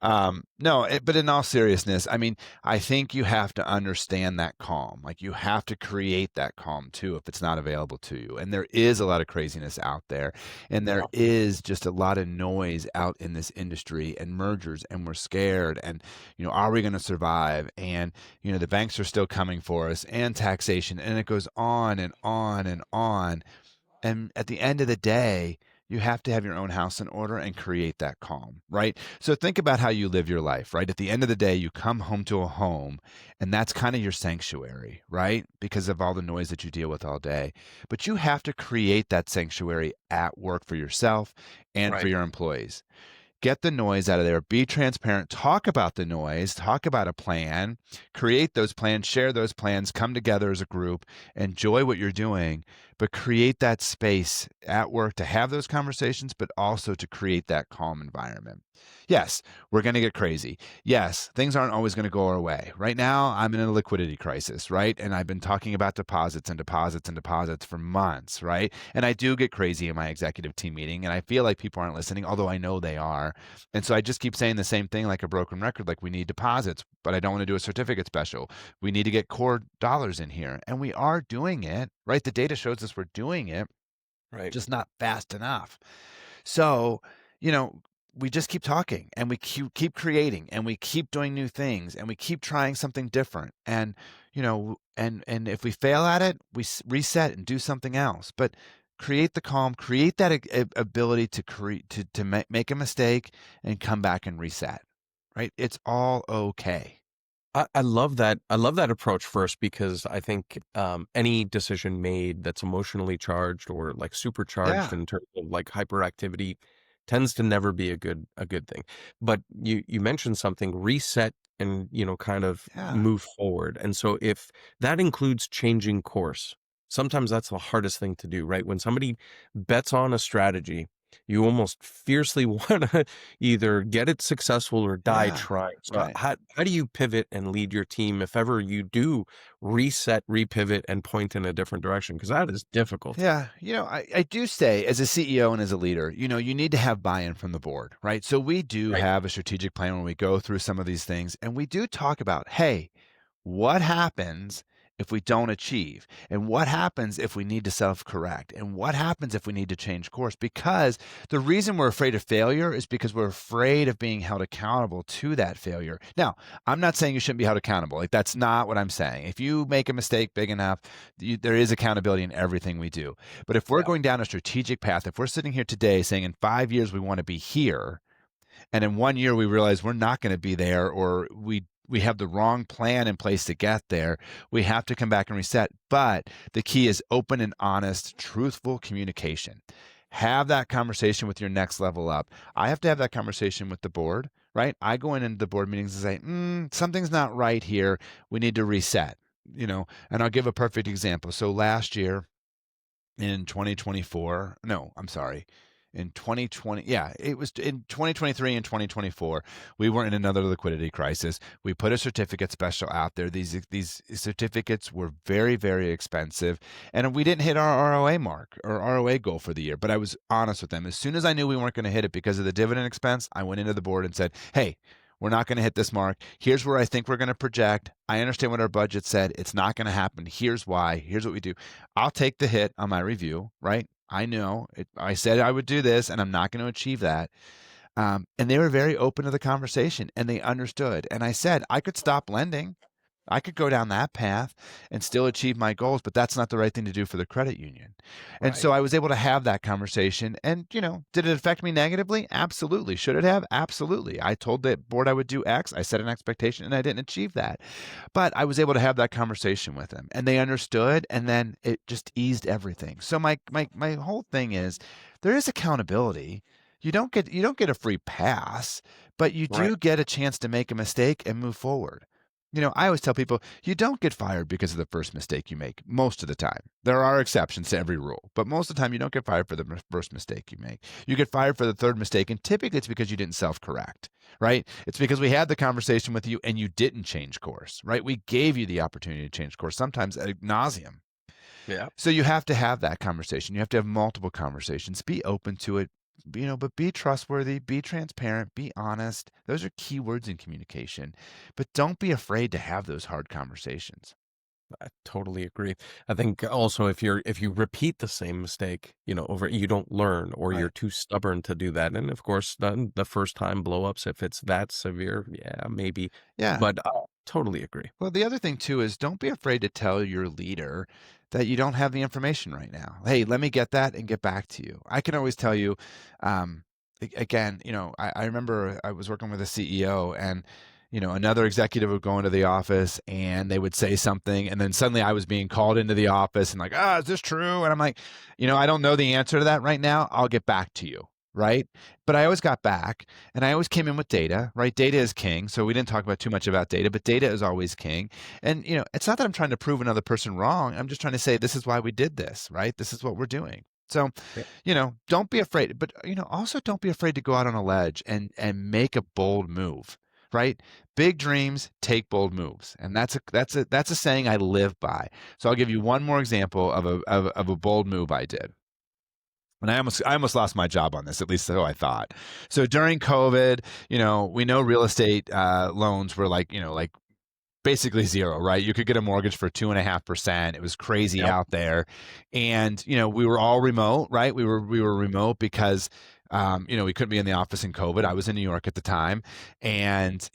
No, but in all seriousness, I mean, I think you have to understand that calm. Like you have to create that calm too if it's not available to you. And there is a lot of craziness out there, and there Yeah, is just a lot of noise out in this industry and mergers, and we're scared. And are we going to survive? And the banks are still coming for us, and taxation, and it goes on and on and on. And at the end of the day, you have to have your own house in order and create that calm, right? So think about how you live your life, right? At the end of the day, you come home to a home, and that's kind of your sanctuary, right? Because of all the noise that you deal with all day. But you have to create that sanctuary at work for yourself and for right. your employees. Get the noise out of there, be transparent, talk about the noise, talk about a plan, create those plans, share those plans, come together as a group, enjoy what you're doing, but create that space at work to have those conversations, but also to create that calm environment. Yes, we're going to get crazy. Yes, things aren't always going to go our way. Right now, I'm in a liquidity crisis, right? And I've been talking about deposits and deposits and deposits for months, right? And I do get crazy in my executive team meeting, and I feel like people aren't listening, although I know they are. And so I just keep saying the same thing like a broken record, like we need deposits, but I don't want to do a certificate special. We need to get core dollars in here. And we are doing it, right? The data shows us we're doing it, Right. just not fast enough. So, you know, we just keep talking, and we keep creating, and we keep doing new things, and we keep trying something different. And, and if we fail at it, we reset and do something else. But create the calm, create that ability to create, to make a mistake and come back and reset, right? It's all okay. I love that. I love that approach first because I think any decision made that's emotionally charged or like supercharged Yeah. in terms of like hyperactivity tends to never be a good thing. But you mentioned something, reset and kind of Yeah. move forward. And so if that includes changing course, sometimes that's the hardest thing to do, right? When somebody bets on a strategy, you almost fiercely want to either get it successful or die Yeah. trying. So Right. how do you pivot and lead your team if ever you do reset, repivot, and point in a different direction? Because that is difficult. Yeah, I do say as a CEO and as a leader, you need to have buy-in from the board, right? So we do Right. have a strategic plan when we go through some of these things, and we do talk about, hey, what happens if we don't achieve? And what happens if we need to self-correct? And what happens if we need to change course? Because the reason we're afraid of failure is because we're afraid of being held accountable to that failure. Now, I'm not saying you shouldn't be held accountable. Like that's not what I'm saying. If you make a mistake big enough, there is accountability in everything we do. But if we're Yeah. going down a strategic path, if we're sitting here today saying in 5 years we want to be here, and in 1 year we realize we're not going to be there, or we have the wrong plan in place to get there, we have to come back and reset. But the key is open and honest, truthful communication. Have that conversation with your next level up. I have to have that conversation with the board, right? I go into the board meetings and say, something's not right here. We need to reset, and I'll give a perfect example. So last year, in 2024, no, I'm sorry, in 2020, yeah, it was in 2023 and 2024, we were in another liquidity crisis. We put a certificate special out there. These certificates were very, very expensive, and we didn't hit our ROA mark or ROA goal for the year. But I was honest with them. As soon as I knew we weren't going to hit it because of the dividend expense, I went into the board and said, hey, We're not going to hit this mark. Here's where I think we're going to project. I understand what our budget said. It's not going to happen. Here's why. Here's what we do. I'll take the hit on my review, right? I know I said I would do this, and I'm not going to achieve that. And they were very open to the conversation, and they understood. And I said I could stop lending. I could go down that path and still achieve my goals, but that's not the right thing to do for the credit union. And so I was able to have that conversation. And, did it affect me negatively? Absolutely. Should it have? Absolutely. I told the board I would do X. I set an expectation and I didn't achieve that. But I was able to have that conversation with them and they understood. And then it just eased everything. So my whole thing is there is accountability. You don't get a free pass, but you do get a chance to make a mistake and move forward. I always tell people you don't get fired because of the first mistake you make most of the time. There are exceptions to every rule, but most of the time you don't get fired for the first mistake you make. You get fired for the third mistake, and typically it's because you didn't self-correct, right? It's because we had the conversation with you and you didn't change course, right? We gave you the opportunity to change course, sometimes ad nauseum. Yeah. So you have to have that conversation. You have to have multiple conversations. Be open to it. But be trustworthy, be transparent, be honest. Those are key words in communication. But don't be afraid to have those hard conversations. I totally agree. I think also if you repeat the same mistake, over, you don't learn, or you're too stubborn to do that. And of course, the first time blow-ups, if it's that severe, yeah, maybe. Yeah. But I totally agree. Well, the other thing too is don't be afraid to tell your leader that you don't have the information right now. Hey, let me get that and get back to you. I can always tell you, again, I remember I was working with a CEO and another executive would go into the office and they would say something. And then suddenly I was being called into the office and like, is this true? And I'm like, I don't know the answer to that right now. I'll get back to you. Right. But I always got back and I always came in with data, right? Data is king. So we didn't talk about too much about data, but data is always king. And, it's not that I'm trying to prove another person wrong. I'm just trying to say, this is why we did this, right? This is what we're doing. So, don't be afraid, but, also don't be afraid to go out on a ledge and make a bold move. Right? Big dreams take bold moves. And that's a saying I live by. So I'll give you one more example of a bold move I did. And I almost lost my job on this, at least so I thought. So during COVID, we know real estate loans were like basically zero, right? You could get a mortgage for 2.5%. It was crazy out there. And, we were all remote, right? We were remote because we couldn't be in the office in COVID. I was in New York at the time. And,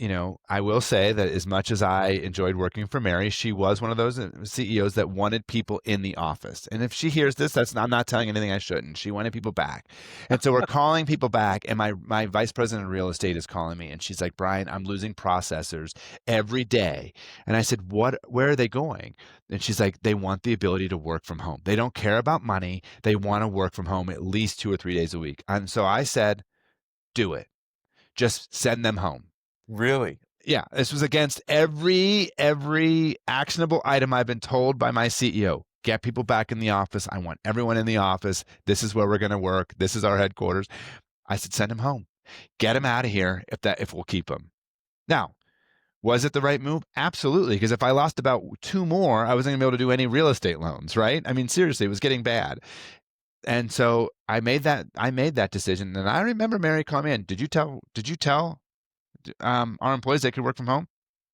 I will say that as much as I enjoyed working for Mary, she was one of those CEOs that wanted people in the office. And if she hears this, I'm not telling anything I shouldn't. She wanted people back. And so we're calling people back. And my vice president of real estate is calling me. And she's like, Brian, I'm losing processors every day. And I said, where are they going? And she's like, they want the ability to work from home. They don't care about money. They want to work from home at least 2 or 3 days a week. And so I said, do it. Just send them home. Really? Yeah. This was against every actionable item I've been told by my CEO. Get people back in the office. I want everyone in the office. This is where we're going to work. This is our headquarters. I said, send them home. Get them out of here if we'll keep them. Now, was it the right move? Absolutely. Because if I lost about 2 more, I wasn't going to be able to do any real estate loans, right? I mean, seriously, it was getting bad. And so I made that decision. And I remember Mary calling me in. Did you tell our employees they could work from home?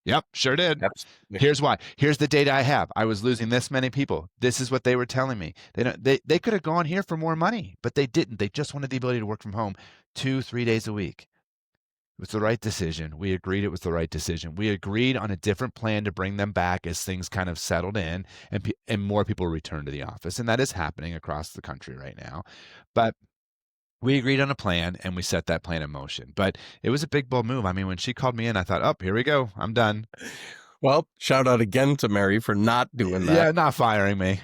Yep, sure did. Absolutely. Here's why. Here's the data I have. I was losing this many people. This is what they were telling me. They could have gone here for more money, but they didn't. They just wanted the ability to work from home 2-3 days a week. It was the right decision. We agreed it was the right decision. We agreed on a different plan to bring them back as things kind of settled in and more people returned to the office. And that is happening across the country right now. But we agreed on a plan and we set that plan in motion. But it was a big, bold move. I mean, when she called me in, I thought, here we go. I'm done. Well, shout out again to Mary for not doing that. Yeah, not firing me.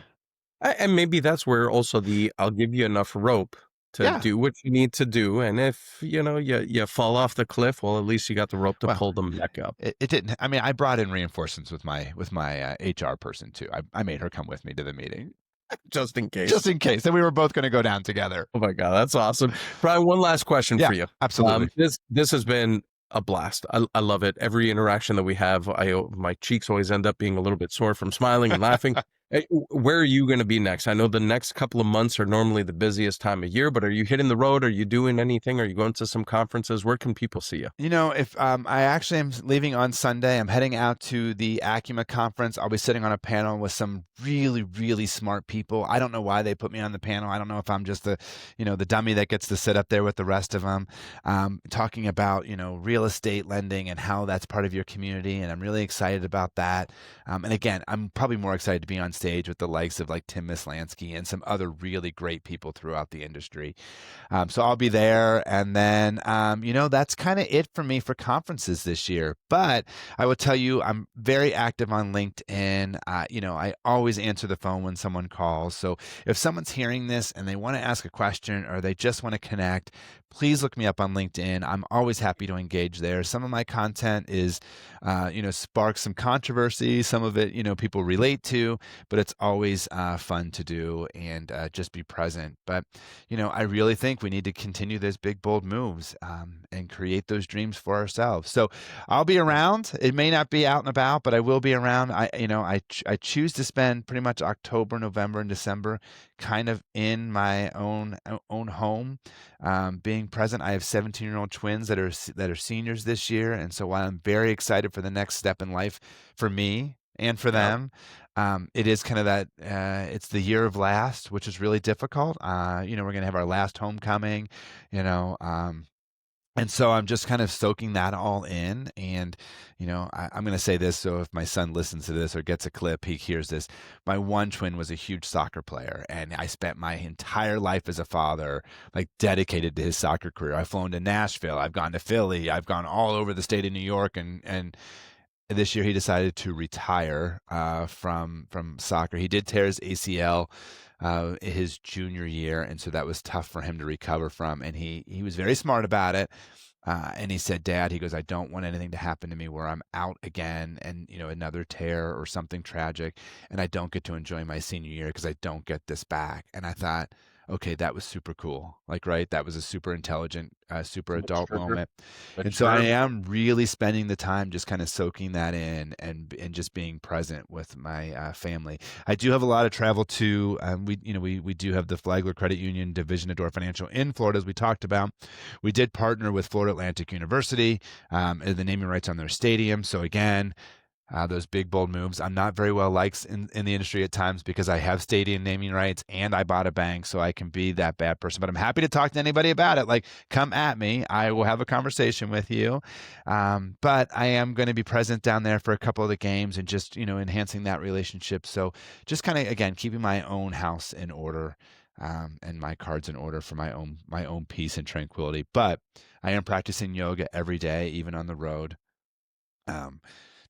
And maybe that's where also I'll give you enough rope to do what you need to do. And if, you fall off the cliff, well, at least you got the rope to pull them back up. It didn't. I mean, I brought in reinforcements with my HR person too. I made her come with me to the meeting. Just in case. Just in case. And we were both going to go down together. Oh my God, that's awesome. Brian, one last question for you. Absolutely. This has been a blast. I love it. Every interaction that we have, my cheeks always end up being a little bit sore from smiling and laughing. Where are you going to be next? I know the next couple of months are normally the busiest time of year, but are you hitting the road? Are you doing anything? Are you going to some conferences? Where can people see you? If I actually am leaving on Sunday, I'm heading out to the Acuma conference. I'll be sitting on a panel with some really, really smart people. I don't know why they put me on the panel. I don't know if I'm just the dummy that gets to sit up there with the rest of them, talking about, real estate lending and how that's part of your community. And I'm really excited about that. And again, I'm probably more excited to be on stage with the likes of like Tim Mislansky and some other really great people throughout the industry. So I'll be there. And then, that's kind of it for me for conferences this year. But I will tell you, I'm very active on LinkedIn. I always answer the phone when someone calls. So if someone's hearing this and they want to ask a question or they just want to connect, please look me up on LinkedIn. I'm always happy to engage there. Some of my content is, sparks some controversy. Some of it, people relate to, but it's always fun to do and just be present. But, I really think we need to continue those big, bold moves and create those dreams for ourselves. So I'll be around. It may not be out and about, but I will be around. I choose to spend pretty much October, November, and December kind of in my own home, being present. I have 17-year-old twins that are seniors this year, and so while I'm very excited for the next step in life for me and for them, it is kind of that it's the year of last, which is really difficult. We're going to have our last homecoming, and so I'm just kind of soaking that all in. And, I'm going to say this. So if my son listens to this or gets a clip, he hears this. My one twin was a huge soccer player, and I spent my entire life as a father, like dedicated to his soccer career. I've flown to Nashville. I've gone to Philly. I've gone all over the state of New York. And this year he decided to retire from soccer. He did tear his ACL his junior year, and so that was tough for him to recover from. And he was very smart about it. And he said, "Dad," he goes, "I don't want anything to happen to me where I'm out again and another tear or something tragic, and I don't get to enjoy my senior year because I don't get this back." And I thought, okay, that was super cool. Like, right, that was a super intelligent, super adult moment. And so I am really spending the time just kind of soaking that in and just being present with my family. I do have a lot of travel too. We do have the Flagler Credit Union division of Dort Financial in Florida, as we talked about. We did partner with Florida Atlantic University, the naming rights on their stadium. So again, those big, bold moves. I'm not very well liked in the industry at times because I have stadium naming rights and I bought a bank, so I can be that bad person. But I'm happy to talk to anybody about it. Like, come at me. I will have a conversation with you. But I am going to be present down there for a couple of the games and just, enhancing that relationship. So just kind of, again, keeping my own house in order. And my cards in order for my own peace and tranquility. But I am practicing yoga every day, even on the road.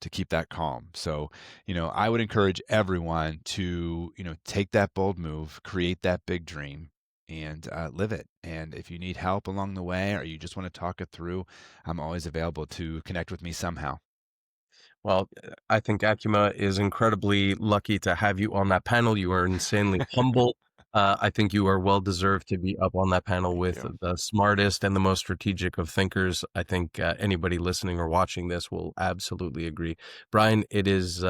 To keep that calm. So, I would encourage everyone to, take that bold move, create that big dream, and live it. And if you need help along the way or you just want to talk it through, I'm always available to connect with me somehow. Well, I think Acuma is incredibly lucky to have you on that panel. You are insanely humble. I think you are well deserved to be up on that panel Thank with you. the smartest and the most strategic of thinkers. I think anybody listening or watching this will absolutely agree. Brian, it is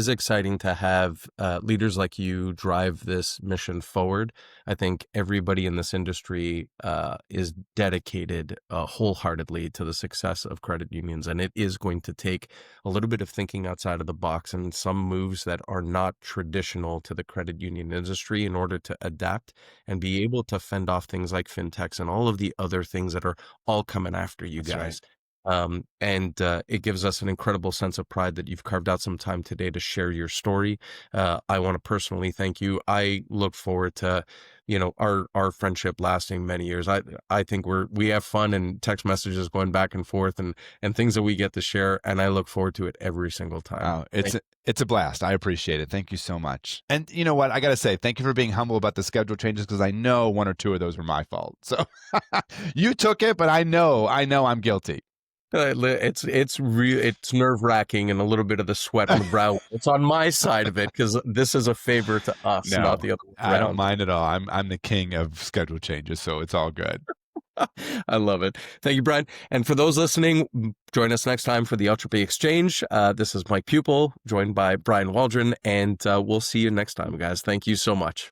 exciting to have leaders like you drive this mission forward. I think everybody in this industry is dedicated wholeheartedly to the success of credit unions, and it is going to take a little bit of thinking outside of the box and some moves that are not traditional to the credit union industry in order to adapt and be able to fend off things like fintechs and all of the other things that are all coming after you That's right. guys. It gives us an incredible sense of pride that you've carved out some time today to share your story. I want to personally thank you. I look forward to, our friendship lasting many years. I think we have fun and text messages going back and forth and things that we get to share. And I look forward to it every single time. Oh, it's a blast. I appreciate it. Thank you so much. And you know what? I got to say, thank you for being humble about the schedule changes because I know one or two of those were my fault. So you took it, but I know I'm guilty. It's real. It's nerve wracking and a little bit of the sweat on the brow. It's on my side of it because this is a favor to us, No, not the other way I don't around. mind at all. I'm the king of schedule changes, so it's all good. I love it. Thank you, Brian. And for those listening, join us next time for the Eltropy Exchange. This is Mike Pupil, joined by Brian Waldron, and we'll see you next time, guys. Thank you so much.